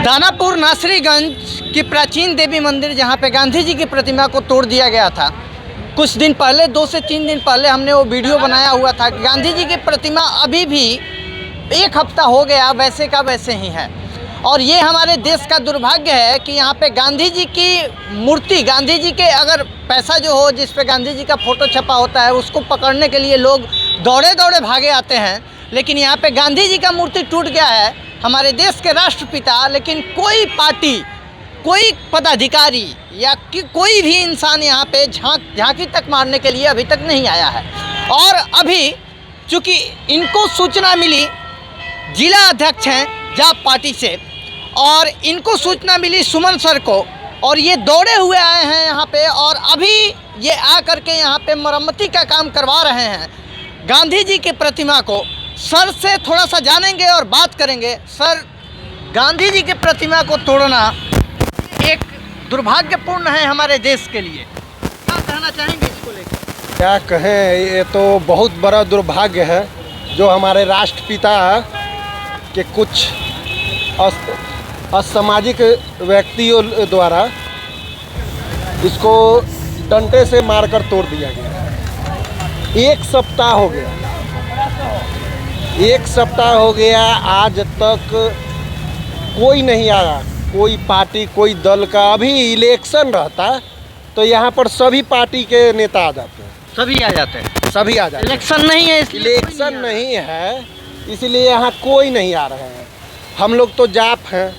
दानापुर नासरीगंज की प्राचीन देवी मंदिर जहां पे गांधी जी की प्रतिमा को तोड़ दिया गया था, कुछ दिन पहले 2 से 3 दिन पहले हमने वो वीडियो बनाया हुआ था। गांधी जी की प्रतिमा अभी भी 1 हफ्ता हो गया वैसे का वैसे ही है। और ये हमारे देश का दुर्भाग्य है कि यहाँ पे गांधी जी की मूर्ति, गांधी जी के अगर पैसा जो हो जिस पे गांधी जी का फ़ोटो छपा होता है उसको पकड़ने के लिए लोग दौड़े दौड़े भागे आते हैं, लेकिन यहाँ पे गांधी जी का मूर्ति टूट गया है, हमारे देश के राष्ट्रपिता, लेकिन कोई पार्टी, कोई पदाधिकारी या कोई भी इंसान यहाँ पे झांकी तक मारने के लिए अभी तक नहीं आया है। और अभी चूँकि इनको सूचना मिली, जिला अध्यक्ष हैं जाप पार्टी से, और इनको सूचना मिली सुमन सर को, और ये दौड़े हुए आए हैं यहाँ पे, और अभी ये आ करके यहाँ पे मरम्मती का काम करवा रहे हैं गांधी जी की प्रतिमा को। सर से थोड़ा सा जानेंगे और बात करेंगे। सर, गांधी जी की प्रतिमा को तोड़ना एक दुर्भाग्यपूर्ण है हमारे देश के लिए, क्या कहना चाहेंगे इसको लेकर? क्या कहें, ये तो बहुत बड़ा दुर्भाग्य है जो हमारे राष्ट्रपिता के कुछ असामाजिक व्यक्तियों द्वारा इसको डंडे से मारकर तोड़ दिया गया। 1 सप्ताह हो गया, 1 सप्ताह हो गया, आज तक कोई नहीं आया, कोई पार्टी, कोई दल का। अभी इलेक्शन रहता तो यहाँ पर सभी पार्टी के नेता आ जाते हैं, सभी आ जाते हैं, सभी आ जाते हैं। इलेक्शन नहीं है, इलेक्शन नहीं है, इसलिए यहाँ कोई नहीं आ रहे हैं। हम लोग तो जाप हैं,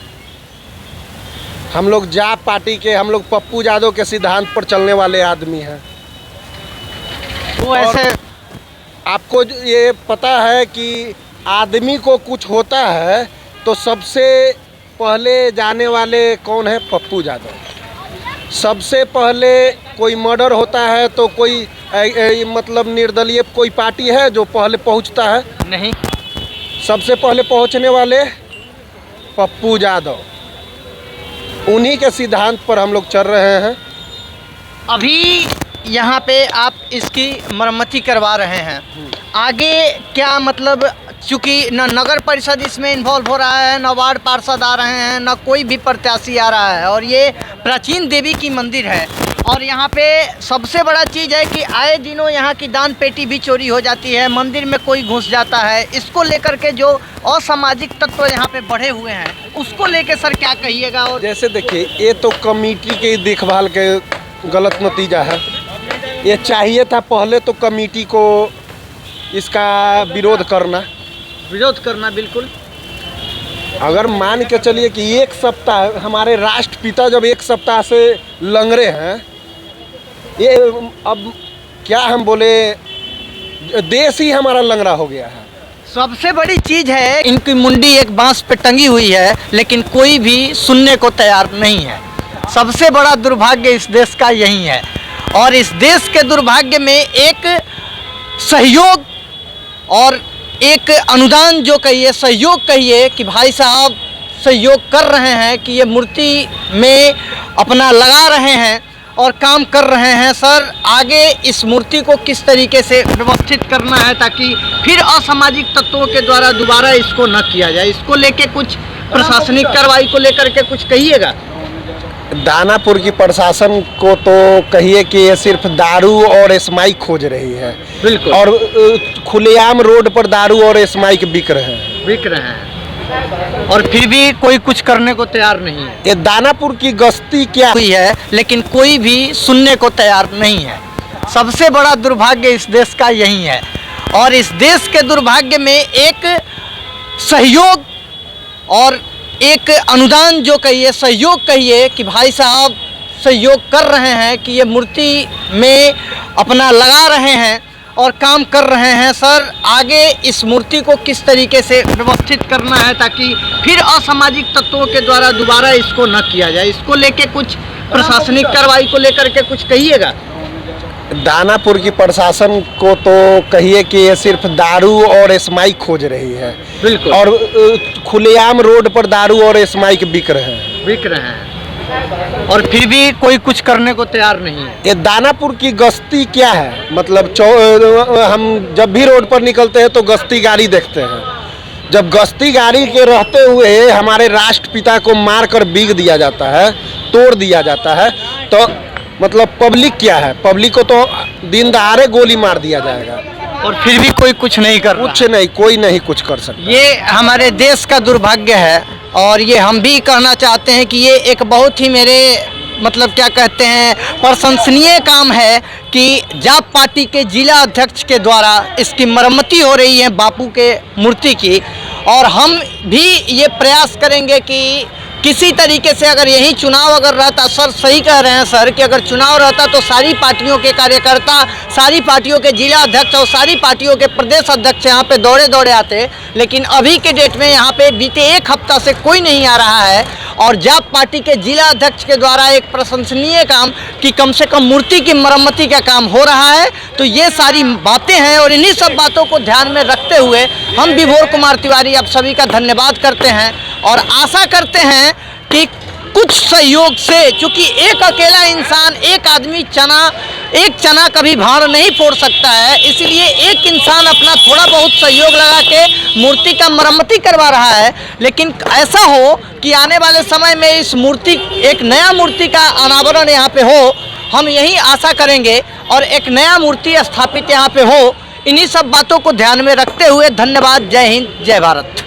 हम लोग जाप पार्टी के, हम लोग पप्पू यादव के सिद्धांत पर चलने वाले आदमी हैं। वो ऐसे आपको ये पता है कि आदमी को कुछ होता है तो सबसे पहले जाने वाले कौन है? पप्पू यादव। सबसे पहले कोई मर्डर होता है तो कोई मतलब निर्दलीय कोई पार्टी है जो पहले पहुंचता है? नहीं, सबसे पहले पहुंचने वाले पप्पू यादव। उन्हीं के सिद्धांत पर हम लोग चल रहे हैं। अभी यहाँ पे आप इसकी मरम्मती करवा रहे हैं, आगे क्या मतलब? चूँकि न नगर परिषद इसमें इन्वॉल्व हो रहा है, न वार्ड पार्षद आ रहे हैं, न कोई भी प्रत्याशी आ रहा है, और ये प्राचीन देवी की मंदिर है। और यहाँ पे सबसे बड़ा चीज़ है कि आए दिनों यहाँ की दान पेटी भी चोरी हो जाती है, मंदिर में कोई घुस जाता है। इसको लेकर के जो असामाजिक तत्व यहाँ पे बढ़े हुए हैं उसको लेकर सर क्या कहिएगा? और जैसे देखिए, ये तो कमेटी के देखभाल के गलत नतीजा है। ये चाहिए था पहले तो कमेटी को इसका विरोध करना। बिल्कुल। अगर मान के चलिए कि 1 सप्ताह, हमारे राष्ट्रपिता जब 1 सप्ताह से लंगड़े हैं, ये अब क्या हम बोले, देश ही हमारा लंगड़ा हो गया है। सबसे बड़ी चीज़ है इनकी मुंडी एक बांस पे टंगी हुई है, लेकिन कोई भी सुनने को तैयार नहीं है। सबसे बड़ा दुर्भाग्य इस देश का यही है। और इस देश के दुर्भाग्य में एक सहयोग और एक अनुदान जो कहिए, सहयोग कहिए, कि भाई साहब सहयोग कर रहे हैं कि ये मूर्ति में अपना लगा रहे हैं और काम कर रहे हैं। सर, आगे इस मूर्ति को किस तरीके से व्यवस्थित करना है ताकि फिर असामाजिक तत्वों के द्वारा दोबारा इसको न किया जाए, इसको लेके कुछ प्रशासनिक कार्रवाई को लेकर के कुछ कहिएगा? दानापुर की प्रशासन को तो कहिए कि ये सिर्फ दारू और स्माइक खोज रही है। बिल्कुल। और खुलेआम रोड पर दारू और स्माइक बिक रहे हैं, और फिर भी कोई कुछ करने को तैयार नहीं है। ये दानापुर की गश्ती क्या हुई है, लेकिन कोई भी सुनने को तैयार नहीं है। सबसे बड़ा दुर्भाग्य इस देश का यही है। और इस देश के दुर्भाग्य में एक सहयोग और एक अनुदान जो कहिए, सहयोग कहिए, कि भाई साहब सहयोग कर रहे हैं कि ये मूर्ति में अपना लगा रहे हैं और काम कर रहे हैं। सर, आगे इस मूर्ति को किस तरीके से व्यवस्थित करना है ताकि फिर असामाजिक तत्वों के द्वारा दोबारा इसको न किया जाए, इसको लेके कुछ प्रशासनिक कार्रवाई को लेकर के कुछ कहिएगा? दानापुर की प्रशासन को तो कहिए कि ये सिर्फ दारू और स्माइक खोज रही है। बिल्कुल। और खुलेआम रोड पर दारू और स्माइक बिक रहे हैं, और फिर भी कोई कुछ करने को तैयार नहीं है। ये दानापुर की गश्ती क्या है? मतलब हम जब भी रोड पर निकलते हैं तो गश्ती गाड़ी देखते हैं, जब गश्ती गाड़ी के रहते हुए हमारे राष्ट्रपिता को मारकर बीग दिया जाता है, तोड़ दिया जाता है, तो मतलब पब्लिक क्या है? पब्लिक को तो दिन दहाड़े गोली मार दिया जाएगा और फिर भी कोई कुछ नहीं कर रहा। कुछ नहीं, कोई नहीं कुछ कर सकता। ये हमारे देश का दुर्भाग्य है और ये हम भी कहना चाहते हैं कि ये एक बहुत ही मेरे मतलब क्या कहते हैं प्रशंसनीय काम है कि जाप पार्टी के जिला अध्यक्ष के द्वारा इसकी मरम्मती हो रही है बापू के मूर्ति की। और हम भी ये प्रयास करेंगे कि किसी तरीके से अगर यही चुनाव अगर रहता, सर सही कह रहे हैं सर कि अगर चुनाव रहता तो सारी पार्टियों के कार्यकर्ता, सारी पार्टियों के जिला अध्यक्ष और सारी पार्टियों के प्रदेश अध्यक्ष यहाँ पे दौड़े दौड़े आते। लेकिन अभी के डेट में यहाँ पे बीते एक हफ्ता से कोई नहीं आ रहा है और जाप पार्टी के जिला अध्यक्ष के द्वारा एक प्रशंसनीय काम कि कम से कम मूर्ति की मरम्मती का काम हो रहा है। तो ये सारी बातें हैं और इन्हीं सब बातों को ध्यान में रखते हुए हम विभोर कुमार तिवारी आप सभी का धन्यवाद करते हैं और आशा करते हैं कि कुछ सहयोग से, क्योंकि एक अकेला इंसान, एक आदमी एक चना कभी भार नहीं फोड़ सकता है, इसलिए एक इंसान अपना थोड़ा बहुत सहयोग लगा के मूर्ति का मरम्मती करवा रहा है। लेकिन ऐसा हो कि आने वाले समय में इस मूर्ति, एक नया मूर्ति का अनावरण यहाँ पे हो, हम यही आशा करेंगे और एक नया मूर्ति स्थापित यहाँ पे हो। इन्हीं सब बातों को ध्यान में रखते हुए धन्यवाद। जय हिंद, जय भारत।